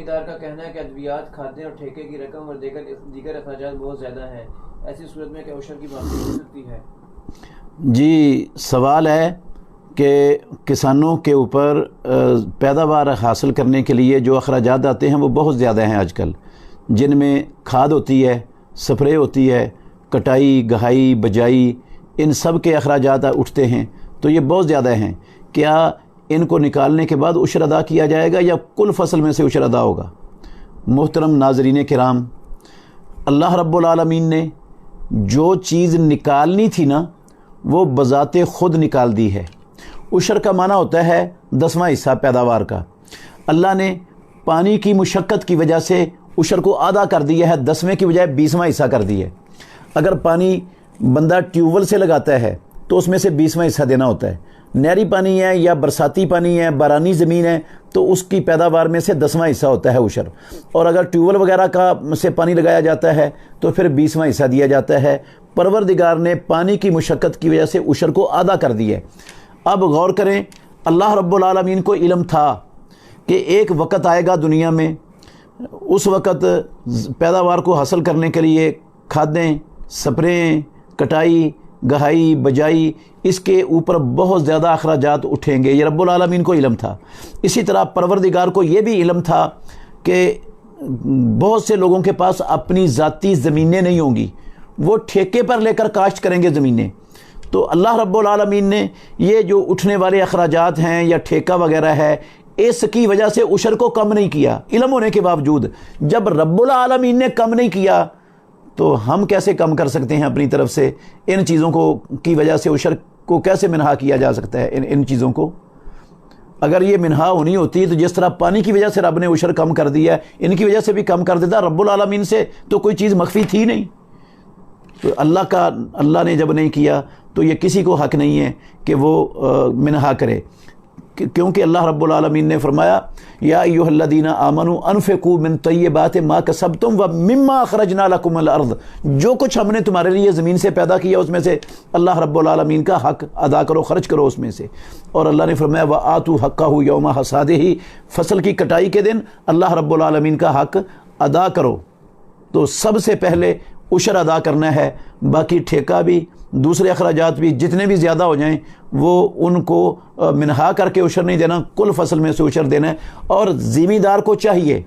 دار کا کہنا ہے کہ ادویات، کھادیں اور ٹھیکے کی رقم اور دیگر اخراجات بہت زیادہ ہیں، ایسی صورت میں کیا عشر کی معافی ہو سکتی ہے؟ جی، سوال ہے کہ کسانوں کے اوپر پیداوار حاصل کرنے کے لیے جو اخراجات آتے ہیں وہ بہت زیادہ ہیں آج کل، جن میں کھاد ہوتی ہے، سپرے ہوتی ہے، کٹائی، گہائی، بجائی، ان سب کے اخراجات اٹھتے ہیں، تو یہ بہت زیادہ ہیں۔ کیا ان کو نکالنے کے بعد عشر ادا کیا جائے گا یا کل فصل میں سے عشر ادا ہوگا؟ محترم ناظرین کرام، اللہ رب العالمین نے جو چیز نکالنی تھی نا وہ بذات خود نکال دی ہے۔ عشر کا معنی ہوتا ہے 10واں حصہ پیداوار کا۔ اللہ نے پانی کی مشقت کی وجہ سے عشر کو آدھا کر دیا ہے، 10ویں کی بجائے 20واں حصہ کر دی ہے۔ اگر پانی بندہ ٹیوب ویل سے لگاتا ہے تو اس میں سے 20واں حصہ دینا ہوتا ہے۔ نہری پانی ہے یا برساتی پانی ہے، بارانی زمین ہے، تو اس کی پیداوار میں سے 10واں حصہ ہوتا ہے عشر۔ اور اگر ٹیوب ویل وغیرہ کا سے پانی لگایا جاتا ہے تو پھر 20واں حصہ دیا جاتا ہے۔ پروردگار نے پانی کی مشقت کی وجہ سے عشر کو آدھا کر دی ہے۔ اب غور کریں، اللہ رب العالمین کو علم تھا کہ ایک وقت آئے گا دنیا میں، اس وقت پیداوار کو حاصل کرنے کے لیے کھادیں، سپرے، کٹائی، گہائی، بجائی، اس کے اوپر بہت زیادہ اخراجات اٹھیں گے، یہ رب العالمین کو علم تھا۔ اسی طرح پروردگار کو یہ بھی علم تھا کہ بہت سے لوگوں کے پاس اپنی ذاتی زمینیں نہیں ہوں گی، وہ ٹھیکے پر لے کر کاشت کریں گے زمینیں۔ تو اللہ رب العالمین نے یہ جو اٹھنے والے اخراجات ہیں یا ٹھیکہ وغیرہ ہے، اس کی وجہ سے عشر کو کم نہیں کیا، علم ہونے کے باوجود۔ جب رب العالمین نے کم نہیں کیا تو ہم کیسے کم کر سکتے ہیں اپنی طرف سے؟ ان چیزوں کو کی وجہ سے عشر کو کیسے منہا کیا جا سکتا ہے؟ ان چیزوں کو اگر یہ منہا ہونی ہوتی تو جس طرح پانی کی وجہ سے رب نے عشر کم کر دیا ہے، ان کی وجہ سے بھی کم کر دیتا۔ رب العالمین سے تو کوئی چیز مخفی تھی نہیں، تو اللہ نے جب نہیں کیا تو یہ کسی کو حق نہیں ہے کہ وہ منہا کرے، کیونکہ اللہ رب العالمین نے فرمایا یا ایھا الذین آمنوا انفقوا من طیبات ما کسبتم ومما اخرجنا لکم من الارض، جو کچھ ہم نے تمہارے لیے زمین سے پیدا کیا اس میں سے اللہ رب العالمین کا حق ادا کرو، خرچ کرو اس میں سے۔ اور اللہ نے فرمایا وآتوا حقہ یوم حصادہ، فصل کی کٹائی کے دن اللہ رب العالمین کا حق ادا کرو۔ تو سب سے پہلے عشر ادا کرنا ہے، باقی ٹھیکہ بھی، دوسرے اخراجات بھی جتنے بھی زیادہ ہو جائیں وہ ان کو منہا کر کے عشر نہیں دینا، کل فصل میں سے عشر دینا ہے۔ اور ذمہ کو چاہیے،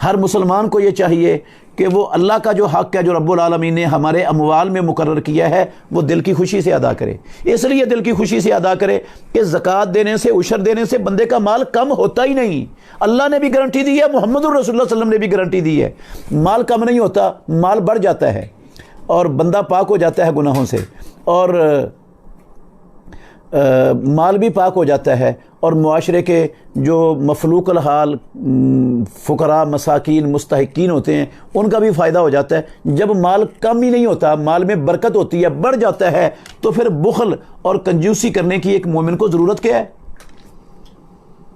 ہر مسلمان کو یہ چاہیے کہ وہ اللہ کا جو حق ہے جو رب العالمین نے ہمارے اموال میں مقرر کیا ہے وہ دل کی خوشی سے ادا کرے۔ اس لیے دل کی خوشی سے ادا کرے کہ زکوٰۃ دینے سے، عشر دینے سے بندے کا مال کم ہوتا ہی نہیں۔ اللہ نے بھی گارنٹی دی ہے، محمد الرسول اللہ صلی اللہ علیہ وسلم نے بھی گارنٹی دی ہے، مال کم نہیں ہوتا، مال بڑھ جاتا ہے اور بندہ پاک ہو جاتا ہے گناہوں سے، اور مال بھی پاک ہو جاتا ہے، اور معاشرے کے جو مفلوق الحال فقراء، مساکین، مستحقین ہوتے ہیں ان کا بھی فائدہ ہو جاتا ہے۔ جب مال کم ہی نہیں ہوتا، مال میں برکت ہوتی ہے، بڑھ جاتا ہے، تو پھر بخل اور کنجوسی کرنے کی ایک مومن کو ضرورت کیا ہے؟